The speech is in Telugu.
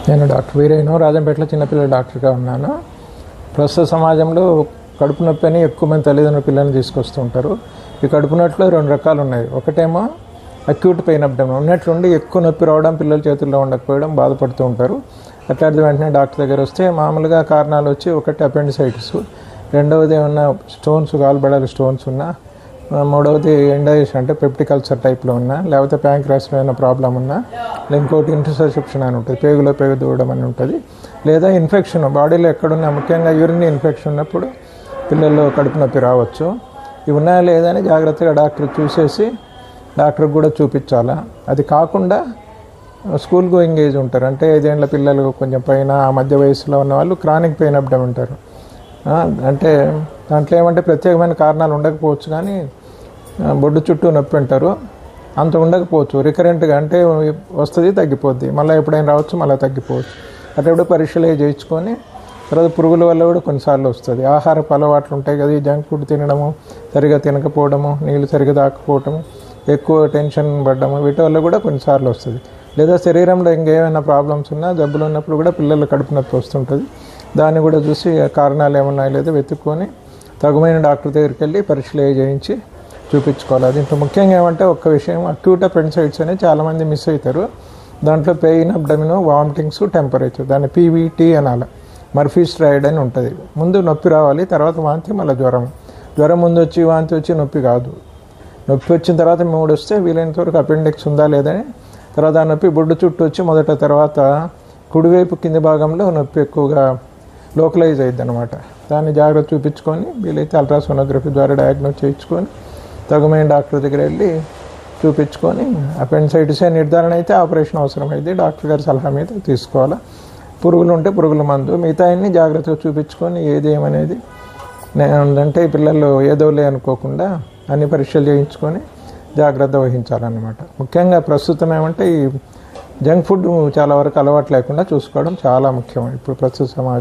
నేను డాక్టర్ వీరయ్యను, రాజంపేటలో చిన్నపిల్లల డాక్టర్గా ఉన్నాను. ప్రస్తుత సమాజంలో కడుపు నొప్పి అని ఎక్కువ మంది తల్లిదండ్రులు పిల్లల్ని తీసుకొస్తూ ఉంటారు. ఈ కడుపు నొప్పిలో 2 రకాలు ఉన్నాయి. ఒకటేమో అక్యూట్ పెయిన్ అబ్డమన్, ఉన్నట్లుండి ఎక్కువ నొప్పి రావడం, పిల్లల చేతుల్లో ఉండకపోవడం, బాధపడుతూ ఉంటారు. అట్లాంటి వెంటనే డాక్టర్ దగ్గర వస్తే మామూలుగా కారణాలు వచ్చి ఒకటి అపెండిసైటిస్, రెండవది ఏమన్నా స్టోన్స్, గాల్బెడల్ స్టోన్స్ ఉన్నా, మూడవది ఎండైజెషన్ అంటే పెప్టిక్ అల్సర్ టైప్లో ఉన్నా, లేకపోతే ప్యాంక్రాస్లో ఏమైనా ప్రాబ్లం ఉన్నా, ఇంకోటి ఇంటర్సెప్షన్ అని ఉంటుంది, పేగు దూడడం అని ఉంటుంది, లేదా ఇన్ఫెక్షన్ బాడీలో ఎక్కడున్నా, ముఖ్యంగా యూరిన్ ఇన్ఫెక్షన్ ఉన్నప్పుడు పిల్లల్లో కడుపు నొప్పి రావచ్చు. ఇవి ఉన్నాయా లేదా అని జాగ్రత్తగా డాక్టర్ చూసేసి డాక్టర్కి కూడా చూపించాలా. అది కాకుండా స్కూల్ గోయింగ్ ఏజ్ ఉంటారు, అంటే 5 ఏళ్ళ పిల్లలు కొంచెం పైన, ఆ మధ్య వయసులో ఉన్న వాళ్ళు క్రానిక్ పెయిన్ అబ్డమన్ ఉంటారు. అంటే దాంట్లో ఏమంటే ప్రత్యేకమైన కారణాలు ఉండకపోవచ్చు, కానీ బొడ్డు చుట్టూ నొప్పి అంటారు, అంత ఉండకపోవచ్చు. రికరెంట్గా అంటే వస్తుంది, తగ్గిపోద్ది, మళ్ళీ ఎప్పుడైనా రావచ్చు, మళ్ళీ తగ్గిపోవచ్చు. అట్లా పరీక్షలు చేయించుకొని తర్వాత పురుగుల వల్ల కూడా కొన్నిసార్లు వస్తుంది. ఆహారపు అలవాట్లు ఉంటాయి కదా, ఈ జంక్ ఫుడ్ తినడము, సరిగా తినకపోవడము, నీళ్ళు సరిగా తాకపోవడము, ఎక్కువ టెన్షన్ పడ్డము, వీటి వల్ల కూడా కొన్నిసార్లు వస్తుంది. లేదా శరీరంలో ఇంకేమైనా ప్రాబ్లమ్స్ ఉన్నా, జబ్బులు ఉన్నప్పుడు కూడా పిల్లలు కడుపు నొప్పి వస్తుంటుంది. దాన్ని కూడా చూసి కారణాలు ఏమన్నాయో లేదో వెతుక్కొని తగుమైన డాక్టర్ దగ్గరికి వెళ్ళి పరీక్షలు చేయించి చూపించుకోవాలి. దీంట్లో ముఖ్యంగా ఏమంటే ఒక్క విషయం, అక్యూట్ అపెండిసైటిస్ అనేది చాలామంది మిస్ అవుతారు. దాంట్లో పెయిన్ అబ్డమిన్, వామిటింగ్స్, టెంపరేచర్, దాన్ని పీవీటీ అనాలి. మర్ఫీ స్ట్రైడ్ అని ఉంటుంది. ముందు నొప్పి రావాలి, తర్వాత వాంతి, మళ్ళీ జ్వరం ముందు వచ్చి వాంతి వచ్చి నొప్పి కాదు. నొప్పి వచ్చిన తర్వాత 3 వస్తే వీలైనంత వరకు అపెండిక్స్ ఉందా లేదని, తర్వాత ఆ నొప్పి బొడ్డు చుట్టూ వచ్చి మొదట, తర్వాత కుడివైపు కింది భాగంలో నొప్పి ఎక్కువగా లోకలైజ్ అయ్యిద్ది అనమాట. దాన్ని జాగ్రత్త చూపించుకొని వీలైతే అల్ట్రాసోనోగ్రఫీ ద్వారా డయాగ్నోస్ చేయించుకొని తగుమైన డాక్టర్ దగ్గర వెళ్ళి చూపించుకొని అపెండిసైటిస్ నిర్ధారణ అయితే ఆపరేషన్ అవసరమైంది, డాక్టర్ గారి సలహా మీద తీసుకోవాలి. పురుగులు ఉంటే పురుగుల మందు, మిగతా అన్ని జాగ్రత్తగా చూపించుకొని ఏది ఏమనేది అంటే పిల్లలు ఏదోలే అనుకోకుండా అన్ని పరీక్షలు చేయించుకొని జాగ్రత్త వహించాలన్నమాట. ముఖ్యంగా ప్రస్తుతం ఏమంటే ఈ జంక్ ఫుడ్ చాలా వరకు అలవాటు లేకుండా చూసుకోవడం చాలా ముఖ్యం ఇప్పుడు ప్రస్తుత సమాజం.